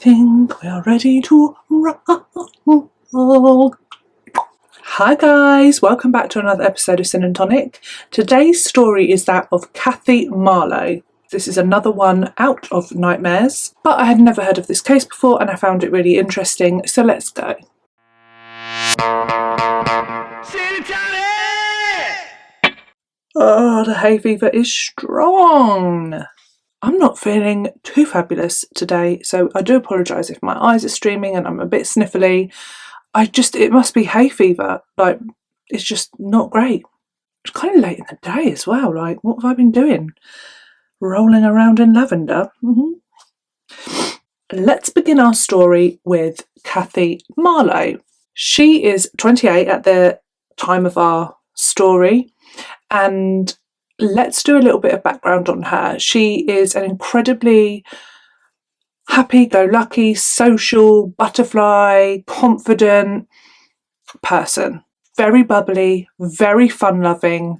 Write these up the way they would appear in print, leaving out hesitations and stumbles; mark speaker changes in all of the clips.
Speaker 1: think we are ready to roll. Hi guys, welcome back to another episode of Sin and Tonic. Today's story is that of Cathy Marlow. This is another one out of Nightmares, but I had never heard of this case before and I found it really interesting, so let's go. Sin and Tonic! Oh, the hay fever is strong. I'm not feeling too fabulous today, so I do apologise if my eyes are streaming and I'm a bit sniffly. It must be hay fever. Like, it's just not great. It's kind of late in the day as well. Like, what have I been doing? Rolling around in lavender? Let's begin our story with Cathy Marlow. She is 28 at the time of our story, and let's do a little bit of background on her. She is an incredibly happy-go-lucky, social, butterfly, confident person. Very bubbly, very fun-loving,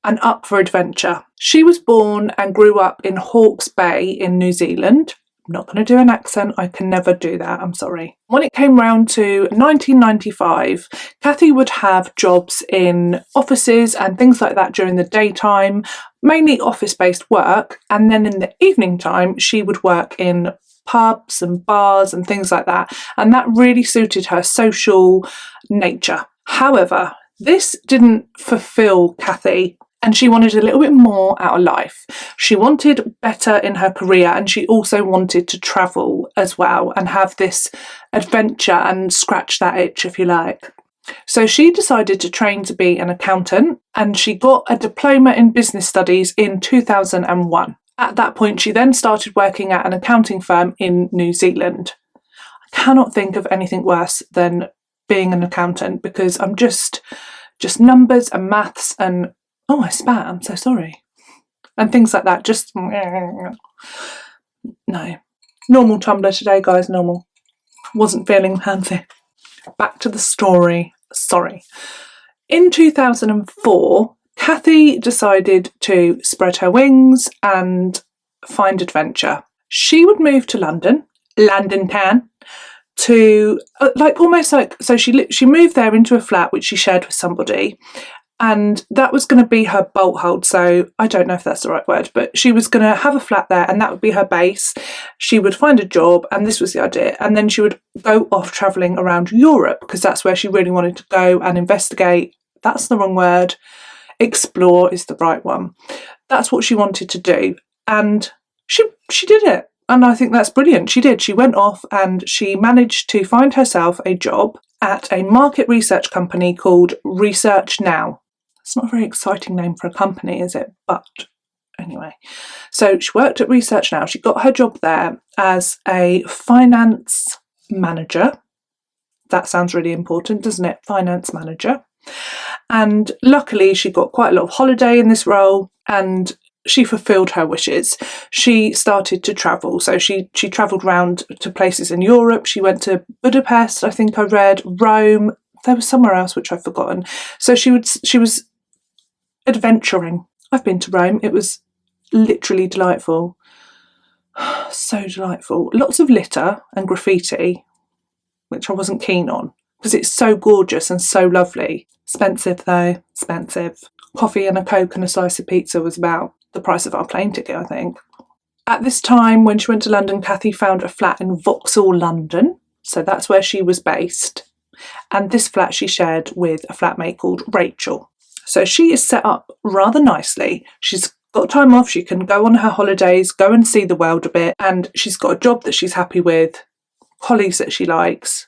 Speaker 1: and up for adventure. She was born and grew up in Hawke's Bay in New Zealand. I'm not going to do an accent, I can never do that, I'm sorry. When it came round to 1995, Cathy would have jobs in offices and things like that during the daytime, mainly office-based work, and then in the evening time she would work in pubs and bars and things like that, and that really suited her social nature. However, this didn't fulfill Cathy, and she wanted a little bit more out of life. She wanted better in her career, and she also wanted to travel as well and have this adventure and scratch that itch, if you like. So she decided to train to be an accountant, and she got a diploma in business studies in 2001. At that point, she then started working at an accounting firm in New Zealand. I cannot think of anything worse than being an accountant, because I'm just numbers and maths and, oh, I spat, I'm so sorry, and things like that. Just no. Normal tumbler today, guys, normal. Wasn't feeling fancy. Back to the story. Sorry. In 2004, Cathy decided to spread her wings and find adventure. She would move to London town, to so she moved there into a flat which she shared with somebody, and that was going to be her bolt hold. So I don't know if that's the right word, but she was going to have a flat there and that would be her base. She would find a job, and this was the idea, and then she would go off travelling around Europe, because that's where she really wanted to go and investigate. That's the wrong word. Explore is the right one. That's what she wanted to do, and she did it, and I think that's brilliant. She did. She went off and she managed to find herself a job at a market research company called Research Now. It's not a very exciting name for a company, is it? But anyway, so she worked at Research Now. She got her job there as a finance manager. That sounds really important, doesn't it? Finance manager. And luckily she got quite a lot of holiday in this role, and she fulfilled her wishes. She started to travel. So she travelled around to places in Europe. She went to Budapest, I think I read, Rome. There was somewhere else which I've forgotten. So she was adventuring. I've been to Rome. It was literally delightful. So delightful. Lots of litter and graffiti, which I wasn't keen on, because it's so gorgeous and so lovely. Expensive though, expensive. Coffee and a Coke and a slice of pizza was about the price of our plane ticket, I think. At this time, when she went to London, Cathy found a flat in Vauxhall, London. So that's where she was based. And this flat she shared with a flatmate called Rachel. So she is set up rather nicely. She's got time off, she can go on her holidays, go and see the world a bit, and she's got a job that she's happy with, colleagues that she likes,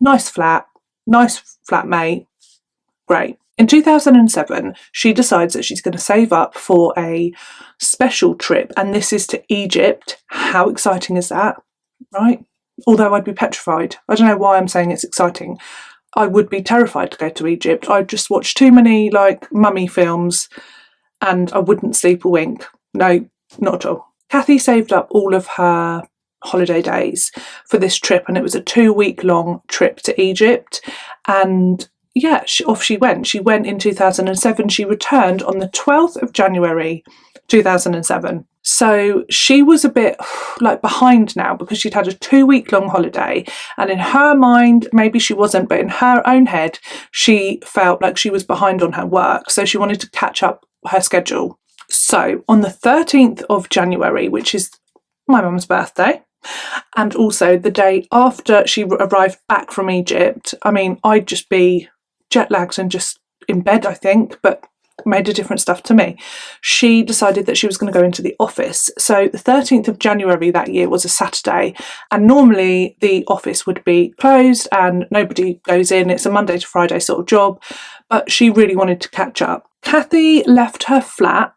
Speaker 1: nice flatmate, great. In 2007, she decides that she's going to save up for a special trip, and this is to Egypt. How exciting is that, right? Although I'd be petrified. I don't know why I'm saying it's exciting. I would be terrified to go to Egypt. I just watched too many mummy films and I wouldn't sleep a wink. No, not at all. Cathy saved up all of her holiday days for this trip, and it was a 2-week long trip to Egypt, and yeah, off she went. She went in 2007. She returned on the 12th of January 2007. So she was a bit like behind now because she'd had a 2-week-long holiday, and in her mind, maybe she wasn't, but in her own head, she felt like she was behind on her work. So she wanted to catch up her schedule. So on the 13th of January, which is my mum's birthday, and also the day after she arrived back from Egypt, I mean, I'd just be jet lagged and just in bed, I think, but made a different stuff to me. She decided that she was going to go into the office. So the 13th of January that year was a Saturday, and normally the office would be closed and nobody goes in. It's a Monday to Friday sort of job, but she really wanted to catch up. Cathy left her flat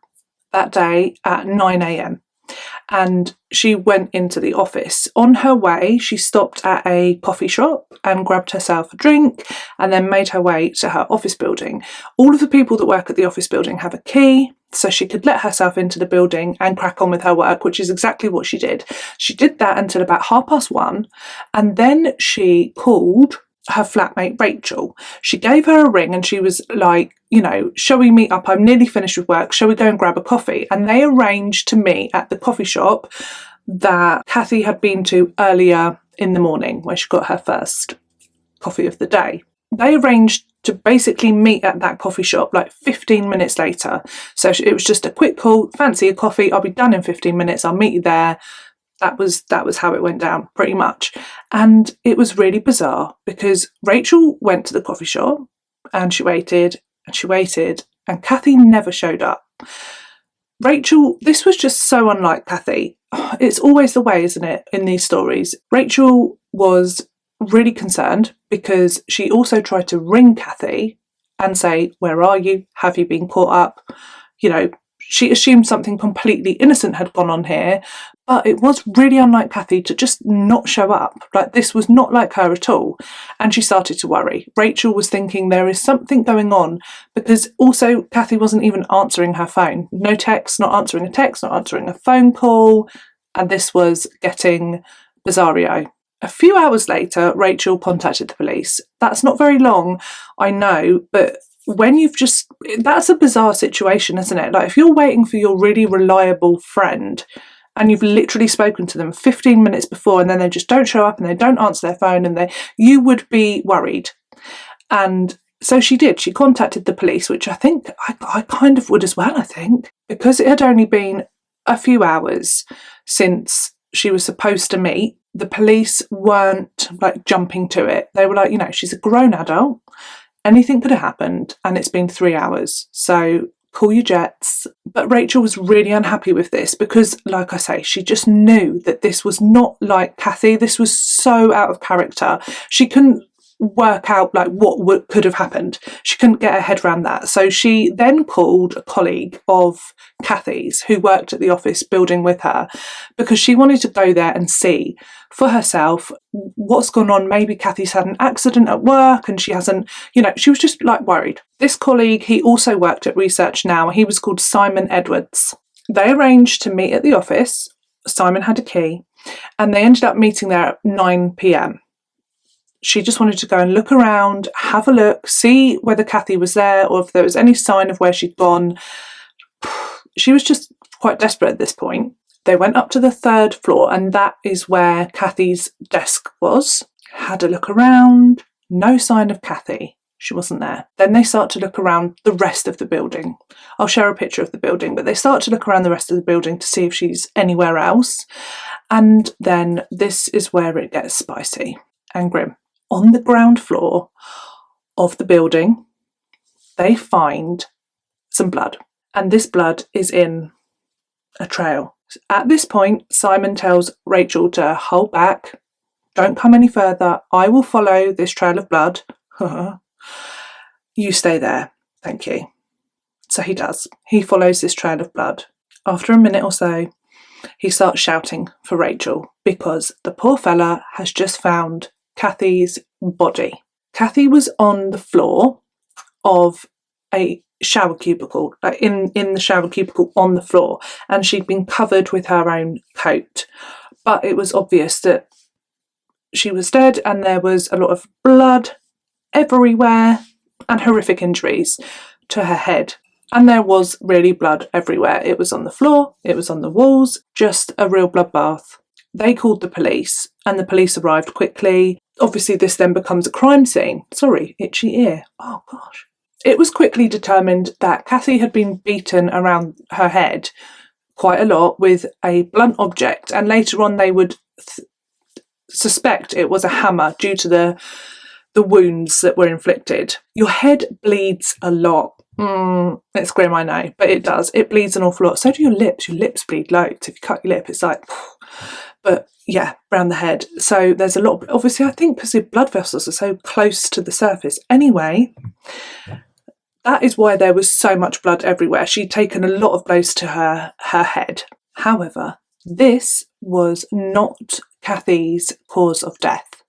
Speaker 1: that day at 9 a.m. and she went into the office. On her way, she stopped at a coffee shop and grabbed herself a drink and then made her way to her office building. All of the people that work at the office building have a key, so she could let herself into the building and crack on with her work, which is exactly what she did. She did that until about 1:30, and then she called her flatmate Rachel. She gave her a ring and she was like, you know, shall we meet up? I'm nearly finished with work. Shall we go and grab a coffee? And they arranged to meet at the coffee shop that Cathy had been to earlier in the morning, where she got her first coffee of the day. They arranged to basically meet at that coffee shop like 15 minutes later. So it was just a quick call, fancy a coffee, I'll be done in 15 minutes, I'll meet you there. That was how it went down, pretty much. And it was really bizarre because Rachel went to the coffee shop and she waited and she waited and Cathy never showed up. Rachel, this was just so unlike Cathy. It's always the way, isn't it, in these stories? Rachel was really concerned because she also tried to ring Cathy and say, where are you? Have you been caught up? You know, she assumed something completely innocent had gone on here, but it was really unlike Cathy to just not show up. Like, this was not like her at all. And she started to worry. Rachel was thinking there is something going on because also Cathy wasn't even answering her phone. No text, not answering a text, not answering a phone call. And this was getting bizarrio. A few hours later, Rachel contacted the police. That's not very long, I know, but when that's a bizarre situation, isn't it? Like, if you're waiting for your really reliable friend and you've literally spoken to them 15 minutes before and then they just don't show up and they don't answer their phone and you would be worried. And so she did. She contacted the police, which I think I kind of would as well, I think, because it had only been a few hours since she was supposed to meet. The police weren't like jumping to it. They were like, you know, she's a grown adult. Anything could have happened and it's been 3 hours. So call your jets. But Rachel was really unhappy with this because, like I say, she just knew that this was not like Cathy. This was so out of character. She couldn't work out like what could have happened. She couldn't get her head around that. So she then called a colleague of Cathy's who worked at the office building with her because she wanted to go there and see for herself what's gone on. Maybe Cathy's had an accident at work and she hasn't, you know, she was just like worried. This colleague, he also worked at Research Now. He was called Simon Edwards. They arranged to meet at the office. Simon had a key and they ended up meeting there at 9 p.m. She just wanted to go and look around, have a look, see whether Cathy was there or if there was any sign of where she'd gone. She was just quite desperate at this point. They went up to the 3rd floor and that is where Cathy's desk was. Had a look around, no sign of Cathy. She wasn't there. Then they start to look around the rest of the building. I'll share a picture of the building, but they start to look around the rest of the building to see if she's anywhere else. And then this is where it gets spicy and grim. On the ground floor of the building, they find some blood. And this blood is in a trail. At this point, Simon tells Rachel to hold back. Don't come any further. I will follow this trail of blood. You stay there. Thank you. So he does. He follows this trail of blood. After a minute or so, he starts shouting for Rachel because the poor fella has just found Cathy's body. Cathy was on the floor of a shower cubicle, like in the shower cubicle on the floor, and she'd been covered with her own coat. But it was obvious that she was dead and there was a lot of blood everywhere and horrific injuries to her head. And there was really blood everywhere. It was on the floor, it was on the walls, just a real bloodbath. They called the police, and the police arrived quickly. Obviously, this then becomes a crime scene. Sorry, itchy ear. Oh gosh. It was quickly determined that Cathy had been beaten around her head quite a lot with a blunt object, and later on they would suspect it was a hammer due to the wounds that were inflicted. Your head bleeds a lot. It's grim, I know, but it does. It bleeds an awful lot. So do your lips. Your lips bleed loads. If you cut your lip, it's like, but yeah, around the head. So there's a lot. Obviously, I think because the blood vessels are so close to the surface. Anyway, that is why there was so much blood everywhere. She'd taken a lot of blows to her head. However, this was not Cathy's cause of death.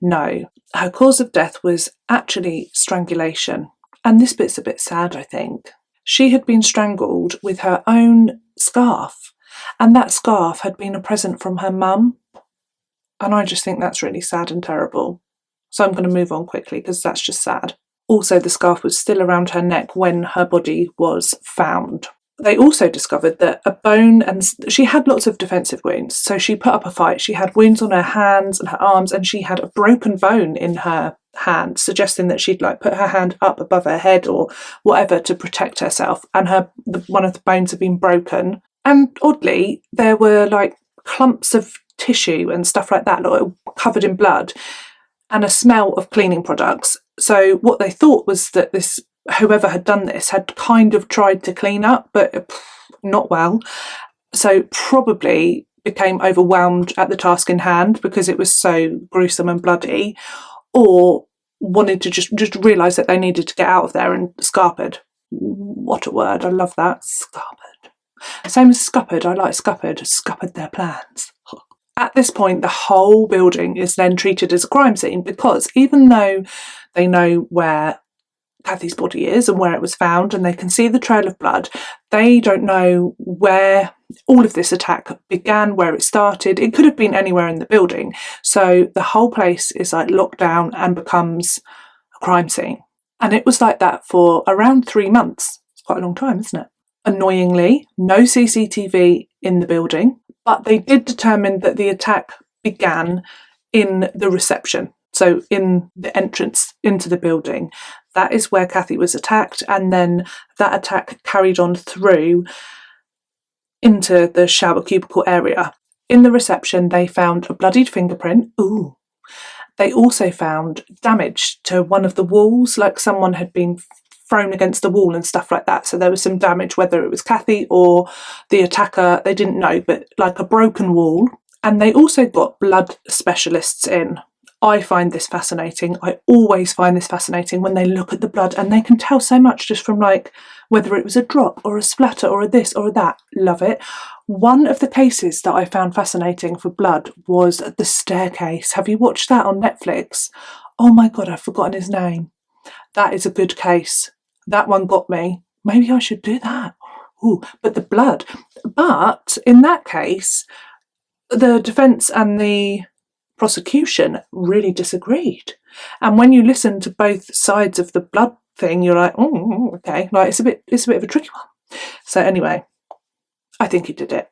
Speaker 1: No, her cause of death was actually strangulation. And this bit's a bit sad, I think. She had been strangled with her own scarf, and that scarf had been a present from her mum. And I just think that's really sad and terrible. So I'm going to move on quickly because that's just sad. Also, the scarf was still around her neck when her body was found. They also discovered that a bone, and she had lots of defensive wounds, so she put up a fight. She had wounds on her hands and her arms, and she had a broken bone in her hand, suggesting that she'd put her hand up above her head or whatever to protect herself, and one of the bones had been broken. And oddly, there were clumps of tissue and stuff like that covered in blood, and a smell of cleaning products. So what they thought was that whoever had done this had kind of tried to clean up, but not well. So probably became overwhelmed at the task in hand because it was so gruesome and bloody, or wanted to just realise that they needed to get out of there and scarpered. What a word. I love that. Scarpered. Same as scuppered. I like scuppered. Scuppered their plans. At this point, the whole building is then treated as a crime scene because even though they know where Cathy's body is and where it was found, and they can see the trail of blood, they don't know where all of this attack began, where it started. It could have been anywhere in the building. So the whole place is locked down and becomes a crime scene. And it was like that for around 3 months. It's quite a long time, isn't it? Annoyingly, no CCTV in the building, but they did determine that the attack began in the reception. So in the entrance into the building, that is where Cathy was attacked, and then that attack carried on through into the shower cubicle area. In the reception, they found a bloodied fingerprint. Ooh. They also found damage to one of the walls, like someone had been thrown against the wall and stuff like that. So there was some damage, whether it was Cathy or the attacker, they didn't know, but like a broken wall. And they also got blood specialists in. I find this fascinating. I always find this fascinating when they look at the blood and they can tell so much just from whether it was a drop or a splatter or a this or a that. Love it. One of the cases that I found fascinating for blood was The Staircase. Have you watched that on Netflix? Oh my God, I've forgotten his name. That is a good case. That one got me. Maybe I should do that. Ooh, but the blood. But in that case, the defence and the prosecution really disagreed. And when you listen to both sides of the blood thing, you're like, oh, okay. It's a bit of a tricky one. So anyway, I think he did it.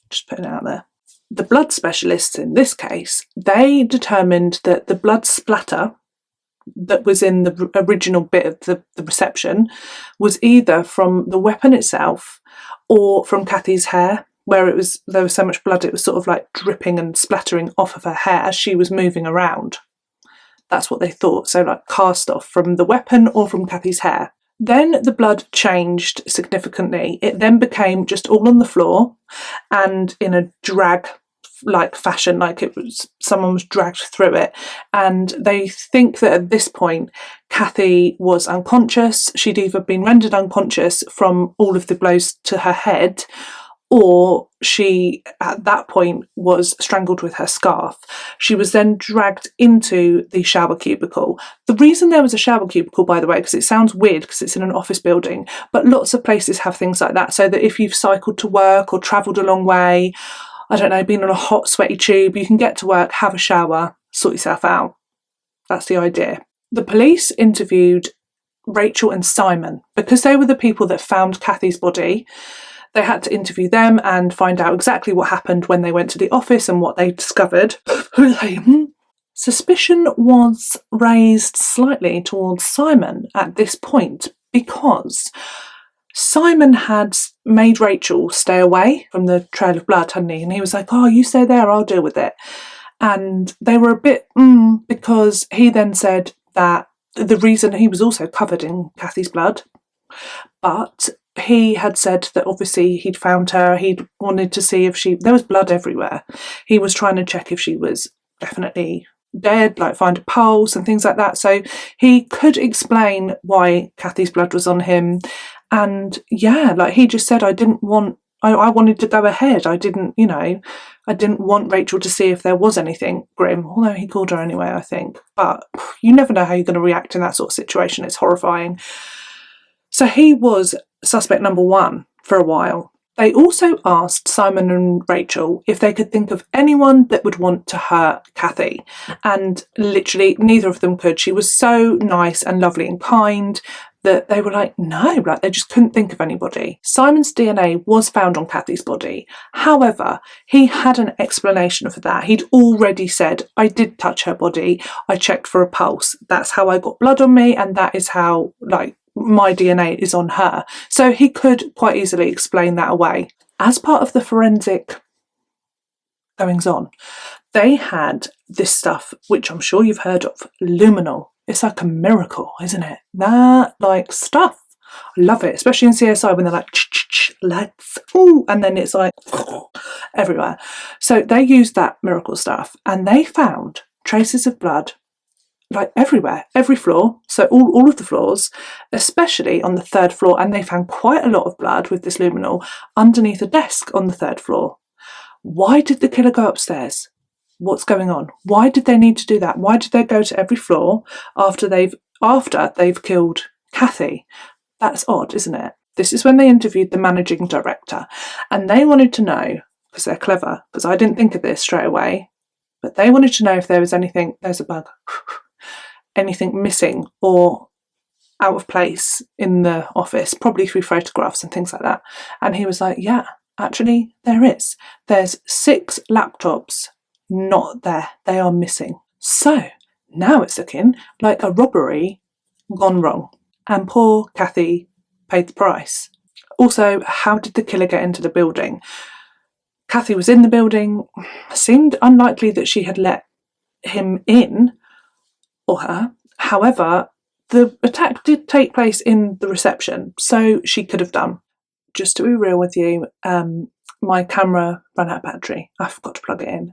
Speaker 1: Just putting it out there. The blood specialists in this case, they determined that the blood splatter that was in the original bit of the reception was either from the weapon itself or from Cathy's hair, where there was so much blood it was sort of dripping and splattering off of her hair as she was moving around. That's what they thought. So cast off from the weapon or from Cathy's hair. Then the blood changed significantly. It then became just all on the floor and in a drag fashion, someone was dragged through it. And they think that at this point Cathy was unconscious. She'd either been rendered unconscious from all of the blows to her head, or she at that point was strangled with her scarf. She was then dragged into the shower cubicle. The reason there was a shower cubicle, by the way, because it sounds weird because it's in an office building, but lots of places have things like that, so that if you've cycled to work or travelled a long way, I don't know, been on a hot, sweaty tube, you can get to work, have a shower, sort yourself out. That's the idea. The police interviewed Rachel and Simon, because they were the people that found Cathy's body. They had to interview them and find out exactly what happened when they went to the office and what they discovered. Suspicion was raised slightly towards Simon at this point because Simon had made Rachel stay away from the trail of blood, hadn't he? And he was like, oh, you stay there, I'll deal with it. And they were a bit, because he then said that the reason he was also covered in Cathy's blood, but he had said that obviously he'd found her, he'd wanted to see if there was blood everywhere. He was trying to check if she was definitely dead, like find a pulse and things like that. So he could explain why Cathy's blood was on him. And yeah, like he just said, I wanted to go ahead. I didn't want Rachel to see if there was anything grim, although he called her anyway, I think. But you never know how you're going to react in that sort of situation. It's horrifying. So he was suspect number one for a while. They also asked Simon and Rachel if they could think of anyone that would want to hurt Cathy. And literally neither of them could. She was so nice and lovely and kind that they were like, no, like they just couldn't think of anybody. Simon's DNA was found on Cathy's body. However, he had an explanation for that. He'd already said, I did touch her body. I checked for a pulse. That's how I got blood on me. And that is how, my DNA is on her. So he could quite easily explain that away. As part of the forensic goings on, they had this stuff, which I'm sure you've heard of, luminol. It's like a miracle, isn't it? That stuff. I love it, especially in CSI when they're like, let's, ooh, and then it's like everywhere. So they used that miracle stuff and they found traces of blood everywhere, every floor, so all of the floors, especially on the third floor, and they found quite a lot of blood with this luminol underneath a desk on the third floor. Why did the killer go upstairs? What's going on? Why did they need to do that? Why did they go to every floor after they've killed Cathy? That's odd, isn't it? This is when they interviewed the managing director, and they wanted to know, because they're clever, because I didn't think of this straight away, but they wanted to know if there was anything, there's a bug, anything missing or out of place in the office, probably through photographs and things like that. And he was like, yeah, actually there is. There's 6 laptops not there. They are missing. So now it's looking like a robbery gone wrong. And poor Cathy paid the price. Also, how did the killer get into the building? Cathy was in the building. Seemed unlikely that she had let him in, or her. However, the attack did take place in the reception, so she could have done. Just to be real with you, my camera ran out of battery. I forgot to plug it in.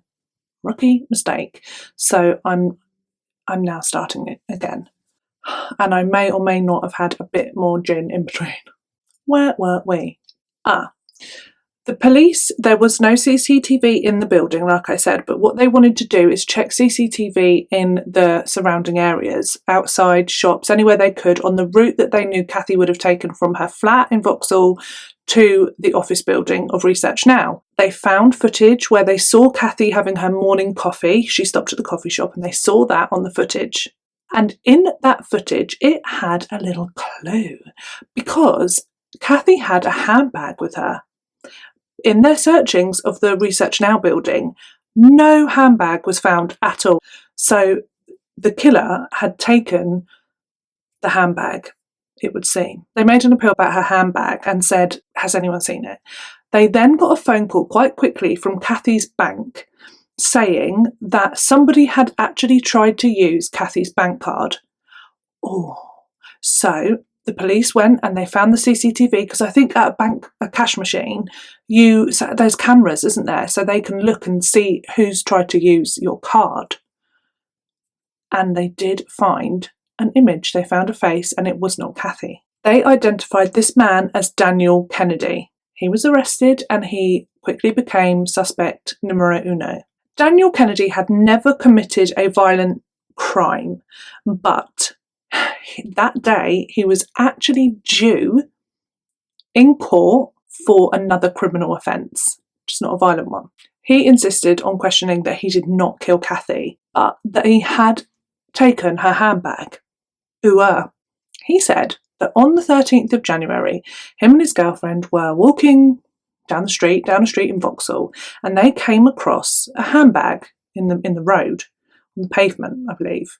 Speaker 1: Rookie mistake. So I'm now starting it again. And I may or may not have had a bit more gin in between. Where were we? The police, there was no CCTV in the building, like I said, but what they wanted to do is check CCTV in the surrounding areas, outside shops, anywhere they could, on the route that they knew Cathy would have taken from her flat in Vauxhall to the office building of Research Now. They found footage where they saw Cathy having her morning coffee. She stopped at the coffee shop and they saw that on the footage. And in that footage, it had a little clue, because Cathy had a handbag with her. In their searchings of the Research Now building, no handbag was found at all. So the killer had taken the handbag, it would seem. They made an appeal about her handbag and said, has anyone seen it? They then got a phone call quite quickly from Cathy's bank saying that somebody had actually tried to use Cathy's bank card. So the police went and they found the CCTV, because I think at a cash machine, there's cameras, isn't there? So they can look and see who's tried to use your card. And they did find an image. They found a face, and it was not Cathy. They identified this man as Daniel Kennedy. He was arrested and he quickly became suspect numero uno. Daniel Kennedy had never committed a violent crime, but that day he was actually due in court for another criminal offence, just not a violent one. He insisted on questioning that he did not kill Cathy, but that he had taken her handbag. He said that on the 13th of January, him and his girlfriend were walking down a street in Vauxhall, and they came across a handbag in the road, on the pavement, I believe.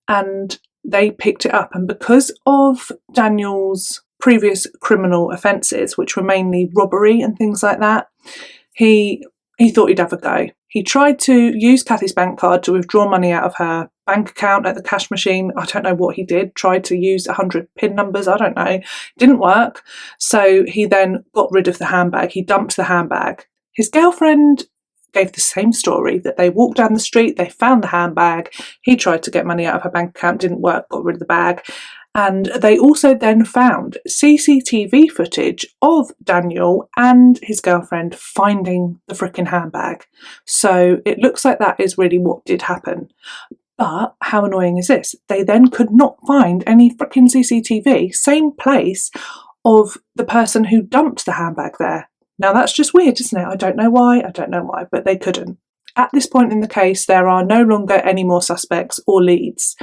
Speaker 1: And they picked it up, and because of Daniel's previous criminal offences, which were mainly robbery and things like that, he thought he'd have a go. He tried to use Cathy's bank card to withdraw money out of her bank account at the cash machine. I don't know what he did. Tried to use 100 PIN numbers. I don't know. Didn't work. So he then got rid of the handbag. He dumped the handbag. His girlfriend gave the same story, that they walked down the street, they found the handbag. He tried to get money out of her bank account. Didn't work. Got rid of the bag. And they also then found CCTV footage of Daniel and his girlfriend finding the frickin' handbag. So it looks like that is really what did happen. But how annoying is this? They then could not find any frickin' CCTV, same place, of the person who dumped the handbag there. Now that's just weird, isn't it? I don't know why, but they couldn't. At this point in the case, there are no longer any more suspects or leads.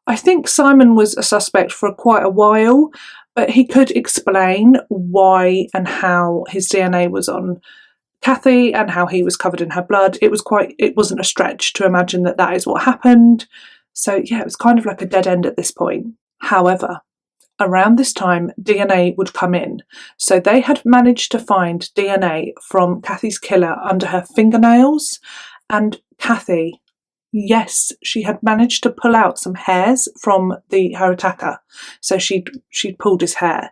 Speaker 1: I think Simon was a suspect for quite a while, but he could explain why and how his DNA was on Cathy and how he was covered in her blood. It wasn't a stretch to imagine that that is what happened. So yeah, it was kind of like a dead end at this point. However, around this time, DNA would come in. So they had managed to find DNA from Cathy's killer under her fingernails, and Cathy, yes, she had managed to pull out some hairs from her attacker. So she'd pulled his hair.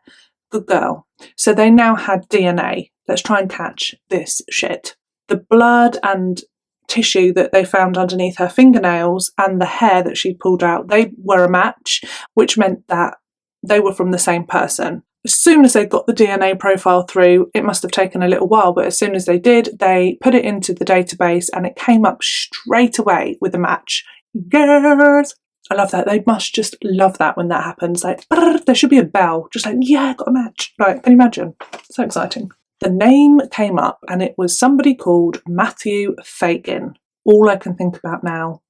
Speaker 1: Good girl. So they now had DNA. Let's try and catch this shit. The blood and tissue that they found underneath her fingernails and the hair that she'd pulled out, they were a match, which meant that they were from the same person. As soon as they got the DNA profile through, it must have taken a little while, but as soon as they did, they put it into the database and it came up straight away with a match. Yes! I love that. They must just love that when that happens. Like, there should be a bell. Just like, yeah, got a match. Like, can you imagine? So exciting. The name came up and it was somebody called Matthew Fagin. All I can think about now,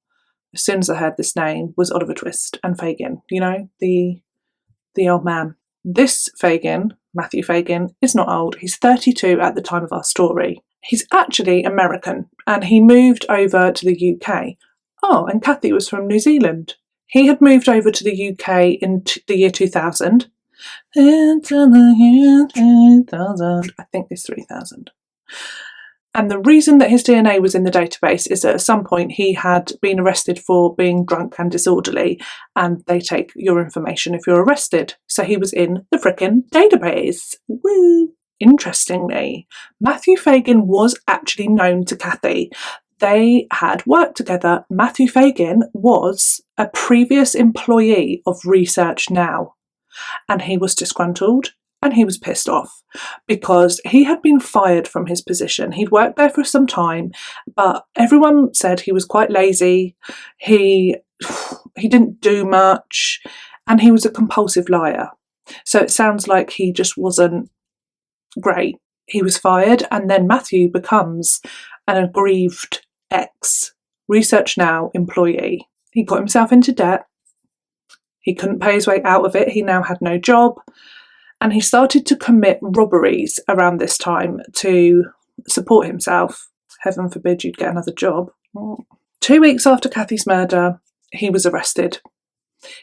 Speaker 1: as soon as I heard this name, was Oliver Twist and Fagin. You know, the old man. This Fagin, Matthew Fagin, is not old. He's 32 at the time of our story. He's actually American and he moved over to the UK. Oh, and Cathy was from New Zealand. He had moved over to the UK in the year 2000. Into the year 2000. I think it's 3000. And the reason that his DNA was in the database is that at some point he had been arrested for being drunk and disorderly, and they take your information if you're arrested. So he was in the frickin' database. Woo! Interestingly, Matthew Fagin was actually known to Cathy. They had worked together. Matthew Fagin was a previous employee of Research Now, and he was disgruntled. And he was pissed off because he had been fired from his position. He'd worked there for some time, but everyone said he was quite lazy. He didn't do much, and he was a compulsive liar. So it sounds like he just wasn't great. He was fired, and then Matthew becomes an aggrieved ex-Research Now employee. He got himself into debt. He couldn't pay his way out of it. He now had no job. And he started to commit robberies around this time to support himself. Heaven forbid you'd get another job. 2 weeks after Cathy's murder, he was arrested.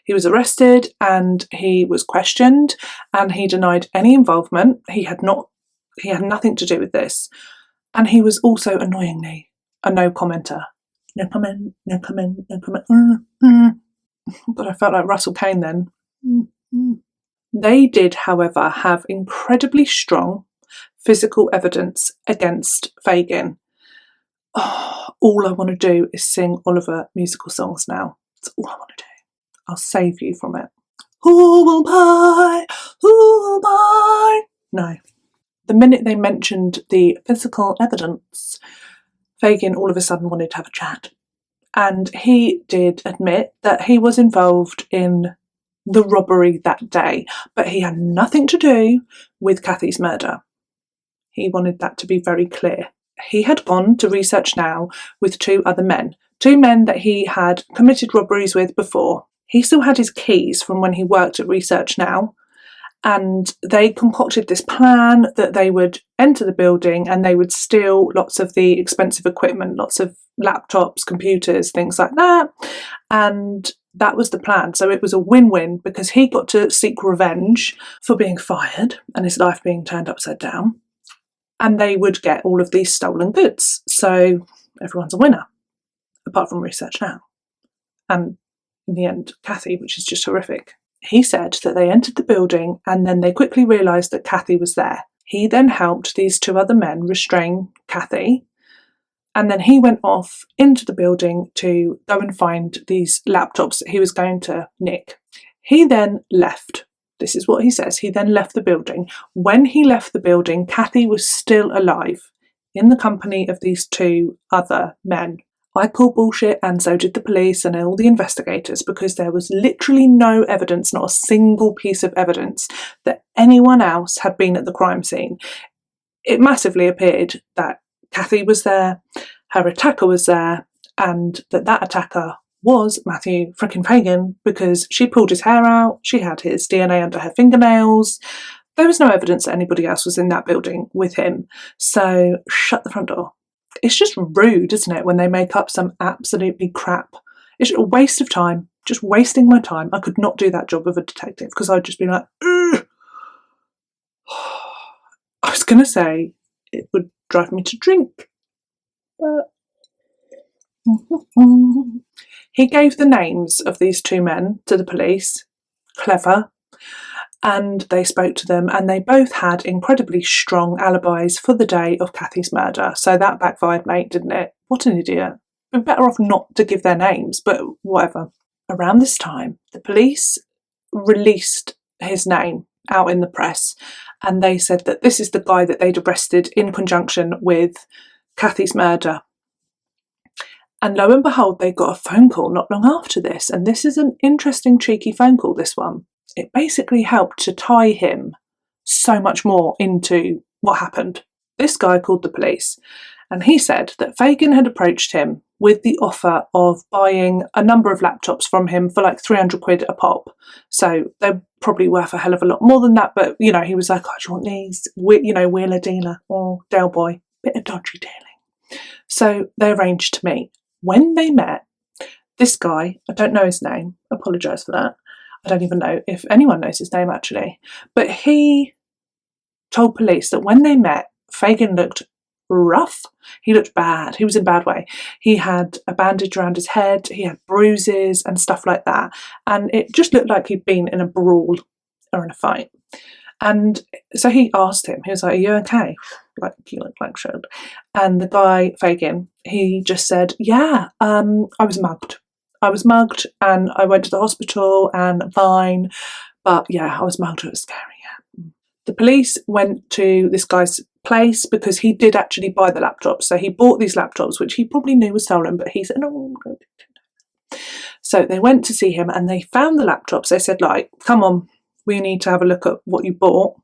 Speaker 1: He was arrested and he was questioned, and he denied any involvement. He had nothing to do with this. And he was also, annoyingly, a no commenter. No comment, no comment, no comment. But I felt like Russell Kane then. They did, however, have incredibly strong physical evidence against Fagin. Oh, all I want to do is sing Oliver musical songs now. That's all I want to do. I'll save you from it. Who will buy? Who will buy? No. The minute they mentioned the physical evidence, Fagin all of a sudden wanted to have a chat. And he did admit that he was involved in the robbery that day, but he had nothing to do with Cathy's murder. He wanted that to be very clear. He had gone to Research Now with two other men, two men that he had committed robberies with before. He still had his keys from when he worked at Research Now, and they concocted this plan that they would enter the building and they would steal lots of the expensive equipment, lots of laptops, computers, things like that. And that was the plan. So it was a win-win because he got to seek revenge for being fired and his life being turned upside down. And they would get all of these stolen goods. So everyone's a winner, apart from Research Now. And in the end, Cathy, which is just horrific. He said that they entered the building and then they quickly realised that Cathy was there. He then helped these two other men restrain Cathy, and then he went off into the building to go and find these laptops that he was going to nick. He then left. This is what he says. He then left the building. When he left the building, Cathy was still alive in the company of these two other men. I call bullshit, and so did the police and all the investigators, because there was literally no evidence, not a single piece of evidence, that anyone else had been at the crime scene. It massively appeared that Cathy was there, her attacker was there, and that attacker was Matthew frickin' Fagan, because she pulled his hair out, she had his DNA under her fingernails. There was no evidence that anybody else was in that building with him. So shut the front door. It's just rude, isn't it, when they make up some absolutely crap. It's a waste of time, just wasting my time. I could not do that job of a detective because I'd just be like, ugh. I was going to say it would drive me to drink, but he gave the names of these two men to the police. Clever. And they spoke to them, and they both had incredibly strong alibis for the day of Cathy's murder. So that backfired, mate, didn't it? What an idiot. We're better off not to give their names, but whatever. Around this time, the police released his name out in the press, and they said that this is the guy that they'd arrested in conjunction with Cathy's murder. And lo and behold, they got a phone call not long after this, and this is an interesting, cheeky phone call, this one. It basically helped to tie him so much more into what happened. This guy called the police, and he said that Fagan had approached him with the offer of buying a number of laptops from him for like 300 quid a pop. So they're probably worth a hell of a lot more than that, but, you know, he was like, oh, do you want these? Wheeler dealer or Del Boy. Bit of dodgy dealing. So they arranged to meet. When they met, this guy, I don't know his name, apologise for that. I don't even know if anyone knows his name, actually. But he told police that when they met, Fagan looked rough. He looked bad. He was in a bad way. He had a bandage around his head. He had bruises and stuff like that. And it just looked like he'd been in a brawl or in a fight. And so he asked him, he was like, are you okay? Like, you look like shit. And the guy, Fagan, he just said, yeah, I was mugged. I was mugged and I went to the hospital and fine. But yeah, I was mugged. It was scary, yeah. The police went to this guy's place because he did actually buy the laptops. So he bought these laptops, which he probably knew was stolen, but he said, no. So they went to see him and they found the laptops. They said, like, come on, we need to have a look at what you bought.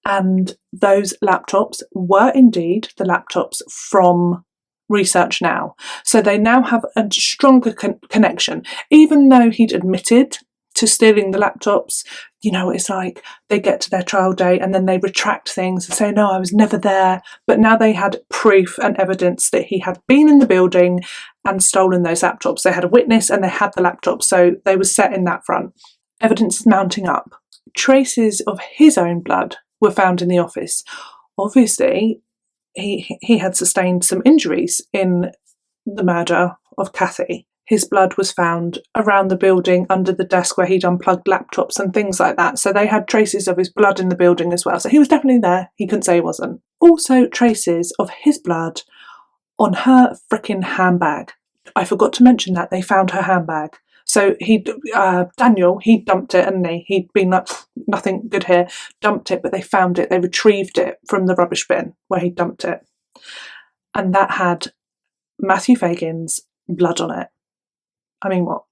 Speaker 1: And those laptops were indeed the laptops from Research Now. So they now have a stronger connection. Even though he'd admitted to stealing the laptops, you know what it's like. They get to their trial day and then they retract things and say, no, I was never there. But now they had proof and evidence that he had been in the building and stolen those laptops. They had a witness and they had the laptops. So they were set in that front. Evidence is mounting up. Traces of his own blood were found in the office. Obviously, he had sustained some injuries in the murder of Cathy. His blood was found around the building under the desk where he'd unplugged laptops and things like that. So they had traces of his blood in the building as well. So he was definitely there. He couldn't say he wasn't. Also traces of his blood on her frickin' handbag. I forgot to mention that they found her handbag. So Daniel, he dumped it, hadn't he? He'd been like, nothing good here, dumped it, but they found it. They retrieved it from the rubbish bin where he dumped it. And that had Matthew Fagan's blood on it. I mean, what?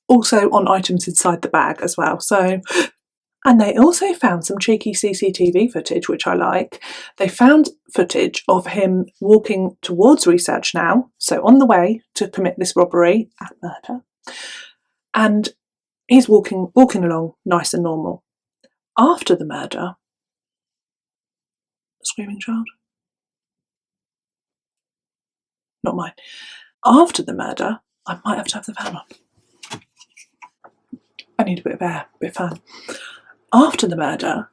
Speaker 1: Also on items inside the bag as well. So, and they also found some cheeky CCTV footage, which I like. They found footage of him walking towards Research Now, so on the way to commit this robbery and murder. And He's walking along nice and normal. After the murder, screaming child? Not mine. After the murder, I might have to have the fan on. I need a bit of air, a bit of fan. After the murder,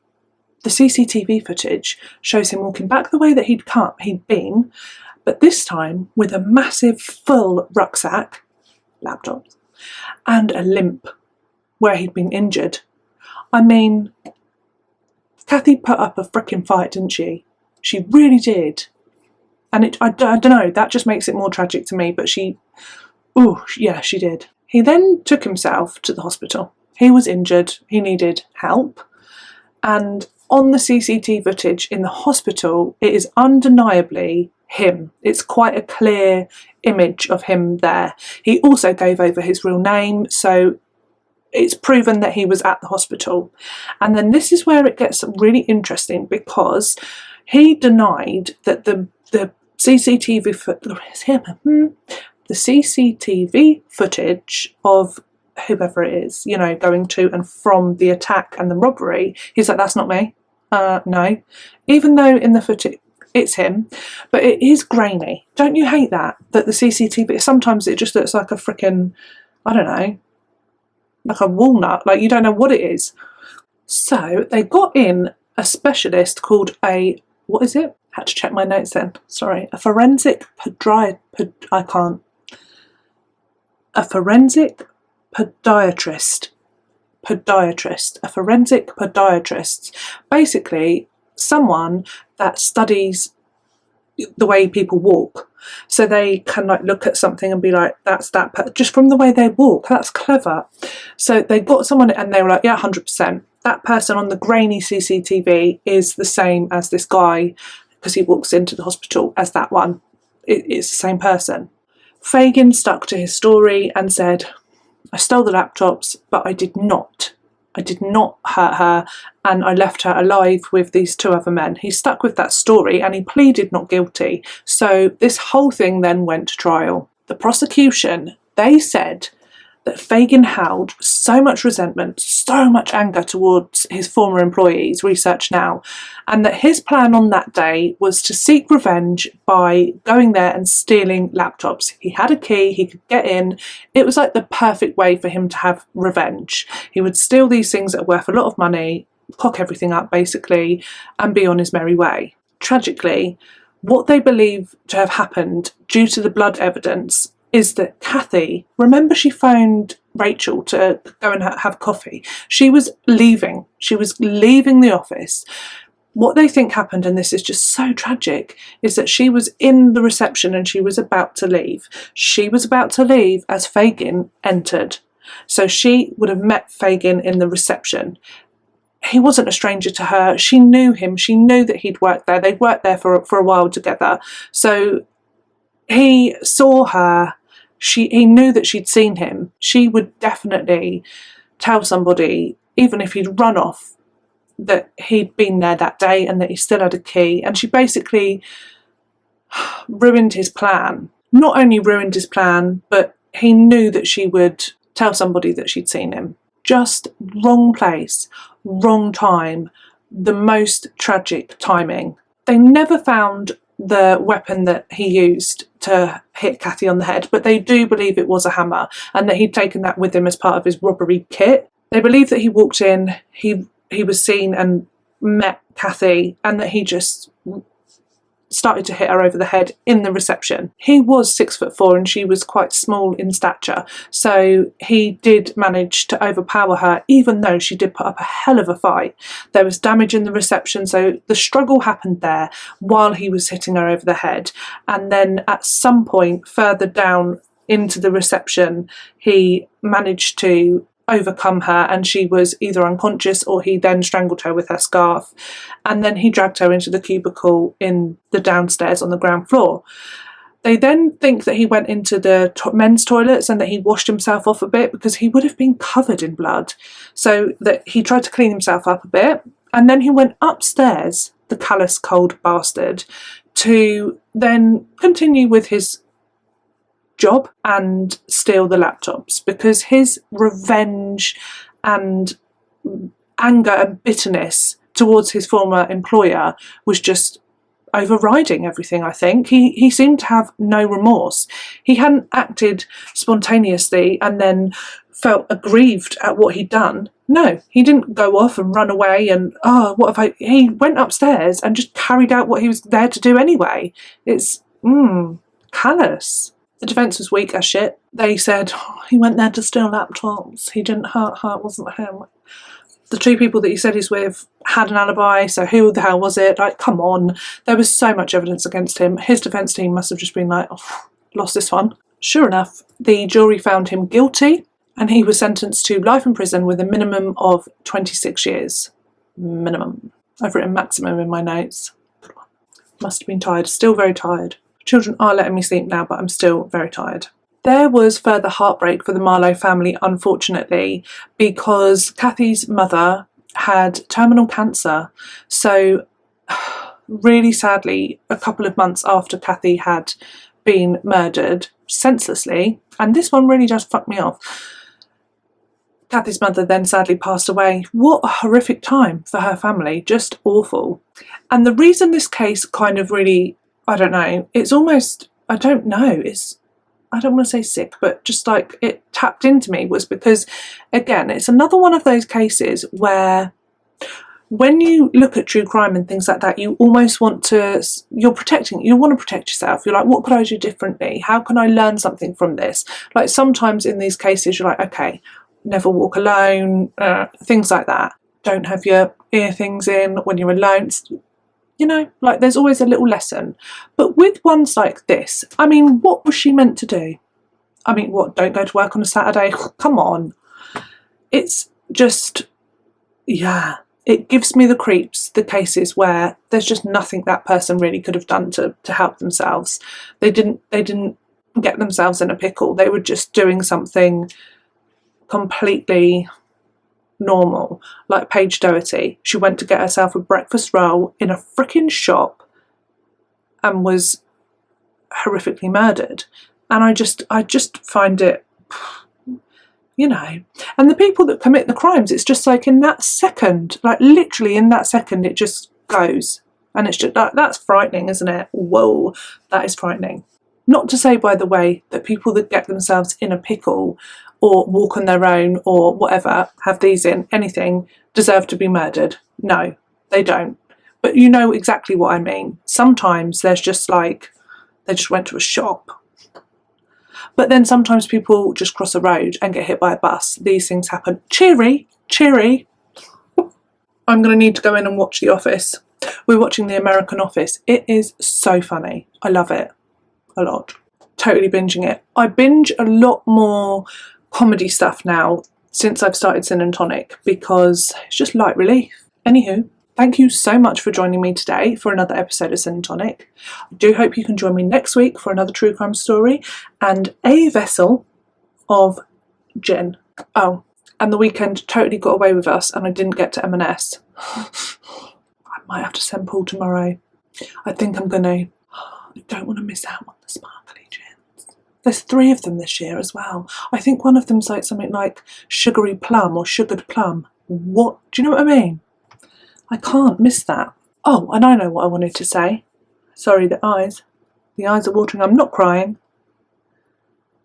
Speaker 1: the CCTV footage shows him walking back the way that he'd been, but this time with a massive full rucksack, laptops, and a limp where he'd been injured. I mean, Cathy put up a frickin' fight, didn't she? She really did. And I don't know, that just makes it more tragic to me, but she did. He then took himself to the hospital. He was injured, he needed help, and on the CCTV footage in the hospital, it is undeniably him. It's quite a clear image of him there. He also gave over his real name, so it's proven that he was at the hospital. And then this is where it gets really interesting, because he denied that the CCTV footage of whoever it is, going to and from the attack and the robbery, he's like, that's not me. No. Even though in the footage it's him, but it is grainy. Don't you hate that the CCTV, sometimes it just looks like a freaking, I don't know, like a walnut, like you don't know what it is. So they got in a specialist called a had to check my notes then, sorry, a forensic podiatrist, basically someone that studies the way people walk, so they can look at something and be like, that's that just from the way they walk. That's clever. So they got someone and they were like, yeah, 100%, that person on the grainy CCTV is the same as this guy, because he walks into the hospital as that one. It's the same person. Fagin stuck to his story and said, I stole the laptops, but I did not hurt her, and I left her alive with these two other men. He stuck with that story and he pleaded not guilty. So this whole thing then went to trial. The prosecution, they said that Fagin held so much resentment, so much anger towards his former employees, research now, and that his plan on that day was to seek revenge by going there and stealing laptops. He had a key, he could get in. It was like the perfect way for him to have revenge. He would steal these things that are worth a lot of money, cock everything up basically, and be on his merry way. Tragically, what they believe to have happened due to the blood evidence is that Cathy, remember she phoned Rachel to go and have coffee? She was leaving the office. What they think happened, and this is just so tragic, is that she was in the reception and she was about to leave. She was about to leave as Fagin entered. So she would have met Fagin in the reception. He wasn't a stranger to her. She knew him. She knew that he'd worked there. They'd worked there for a while together. So he saw her. He knew that she'd seen him. She would definitely tell somebody, even if he'd run off, that he'd been there that day and that he still had a key. And she basically ruined his plan. Not only ruined his plan, but he knew that she would tell somebody that she'd seen him. Just wrong place, wrong time, the most tragic timing. They never found the weapon that he used to hit Cathy on the head, but they do believe it was a hammer and that he'd taken that with him as part of his robbery kit. They believe that he walked in, he was seen and met Cathy, and that he just started to hit her over the head in the reception. He was 6'4" and she was quite small in stature, so he did manage to overpower her, even though she did put up a hell of a fight. There was damage in the reception, so the struggle happened there while he was hitting her over the head. And then at some point further down into the reception, he managed to overcome her and she was either unconscious or he then strangled her with her scarf, and then he dragged her into the cubicle in the downstairs on the ground floor. They then think that he went into the men's toilets and that he washed himself off a bit, because he would have been covered in blood, so that he tried to clean himself up a bit, and then he went upstairs, the callous cold bastard, to then continue with his job and steal the laptops, because his revenge and anger and bitterness towards his former employer was just overriding everything. I think he seemed to have no remorse. He hadn't acted spontaneously and then felt aggrieved at what he'd done. No, he didn't go off and run away and he went upstairs and just carried out what he was there to do anyway. It's callous. The defence was weak as shit. They said he went there to steal laptops, he didn't hurt her, it wasn't him. The two people that he said he's with had an alibi, so who the hell was it? Like, come on. There was so much evidence against him. His defence team must have just been like, lost this one. Sure enough, the jury found him guilty, and he was sentenced to life in prison with a minimum of 26 years. Minimum. I've written maximum in my notes. Must have been tired. Still very tired. Children are letting me sleep now, but I'm still very tired. There was further heartbreak for the Marlow family, unfortunately, because Cathy's mother had terminal cancer. So, really sadly, a couple of months after Cathy had been murdered senselessly, and this one really does fuck me off, Cathy's mother then sadly passed away. What a horrific time for her family, just awful. And the reason this case kind of really, I don't know, it's almost, I don't know, I don't want to say sick, but just like it tapped into me, was because, again, it's another one of those cases where when you look at true crime and things like that, you almost want to, you want to protect yourself. You're like, what could I do differently? How can I learn something from this? Like sometimes in these cases, you're like, okay, never walk alone, things like that. Don't have your ear things in when you're alone. You know, like there's always a little lesson. But with ones like this, I mean, what was she meant to do? I mean, what, don't go to work on a Saturday? Come on. It's just, yeah, it gives me the creeps, the cases where there's just nothing that person really could have done to help themselves. They didn't get themselves in a pickle. They were just doing something completely normal, like Paige Doherty. She went to get herself a breakfast roll in a freaking shop and was horrifically murdered. And I just find it, you know, and the people that commit the crimes, it's just like in that second, like literally in that second, it just goes. And it's just, that's frightening, isn't it? Whoa, that is frightening. Not to say, by the way, that people that get themselves in a pickle or walk on their own or whatever, have these in anything, deserve to be murdered. No, they don't. But you know exactly what I mean. Sometimes there's just like, they just went to a shop. But then sometimes people just cross a road and get hit by a bus. These things happen. Cheery. I'm going to need to go in and watch The Office. We're watching The American Office. It is so funny. I love it a lot. Totally binging it. I binge a lot more comedy stuff now since I've started Sin and Tonic, because it's just light relief. Anywho, thank you so much for joining me today for another episode of Sin and Tonic. I do hope you can join me next week for another true crime story and a vessel of gin. Oh, and the weekend totally got away with us and I didn't get to M&S. I might have to send Paul tomorrow. I think I'm gonna. I don't want to miss out on the sparkly gins. There's 3 of them this year as well. I think one of them's like something like sugary plum or sugared plum. What? Do you know what I mean? I can't miss that. Oh, and I know what I wanted to say. Sorry, the eyes. The eyes are watering. I'm not crying.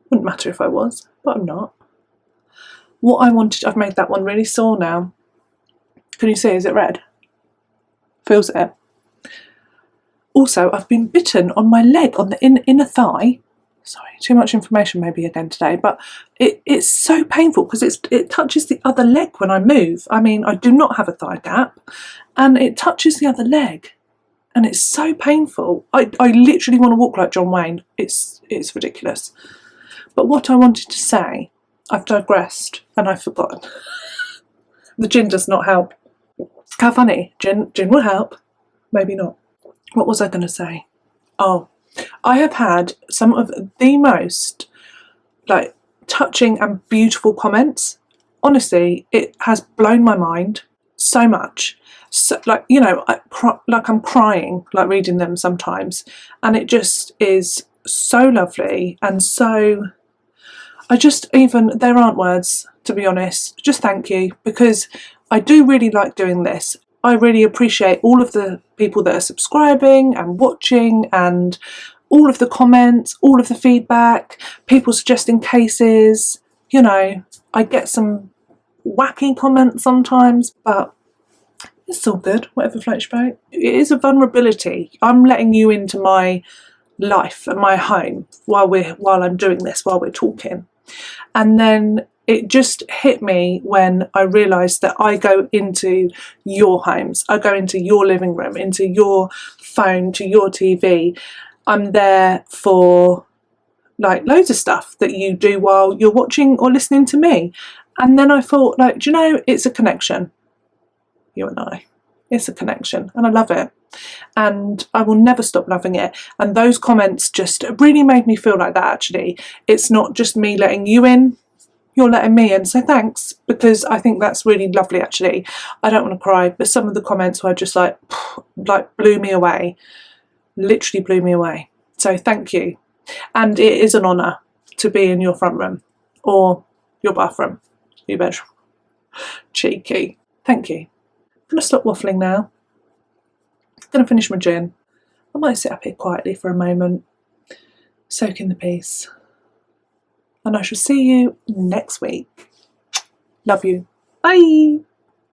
Speaker 1: Wouldn't matter if I was, but I'm not. What I wanted, I've made that one really sore now. Can you see? Is it red? Feels it. Also, I've been bitten on my leg, on the inner thigh. Sorry, too much information maybe again today, but it's so painful because it touches the other leg when I move. I mean, I do not have a thigh gap, and it touches the other leg, and it's so painful. I literally want to walk like John Wayne. It's ridiculous. But what I wanted to say, I've digressed and I've forgotten. The gin does not help. How funny. Gin will help. Maybe not. What was I going to say? Oh, I have had some of the most like touching and beautiful comments. Honestly, it has blown my mind so much. So, like, you know, I'm crying like reading them sometimes, and it just is so lovely, and so, I just, even, there aren't words, to be honest. Just thank you, because I do really like doing this. I really appreciate all of the people that are subscribing and watching, and all of the comments, all of the feedback, people suggesting cases. You know, I get some wacky comments sometimes, but it's all good, whatever floats your boat. It is a vulnerability. I'm letting you into my life and my home while I'm doing this, while we're talking. And then it just hit me when I realised that I go into your homes, I go into your living room, into your phone, to your TV. I'm there for like loads of stuff that you do while you're watching or listening to me. And then I thought, like, do you know, it's a connection, you and I. It's a connection, and I love it. And I will never stop loving it. And those comments just really made me feel like that, actually. It's not just me letting you in, you're letting me in. So thanks, because I think that's really lovely, actually. I don't want to cry, but some of the comments were just like blew me away. Literally blew me away. So thank you. And it is an honour to be in your front room or your bathroom, your bedroom. Cheeky. Thank you. I'm going to stop waffling now. I'm going to finish my gin. I might sit up here quietly for a moment, soak in the peace. And I shall see you next week. Love you. Bye.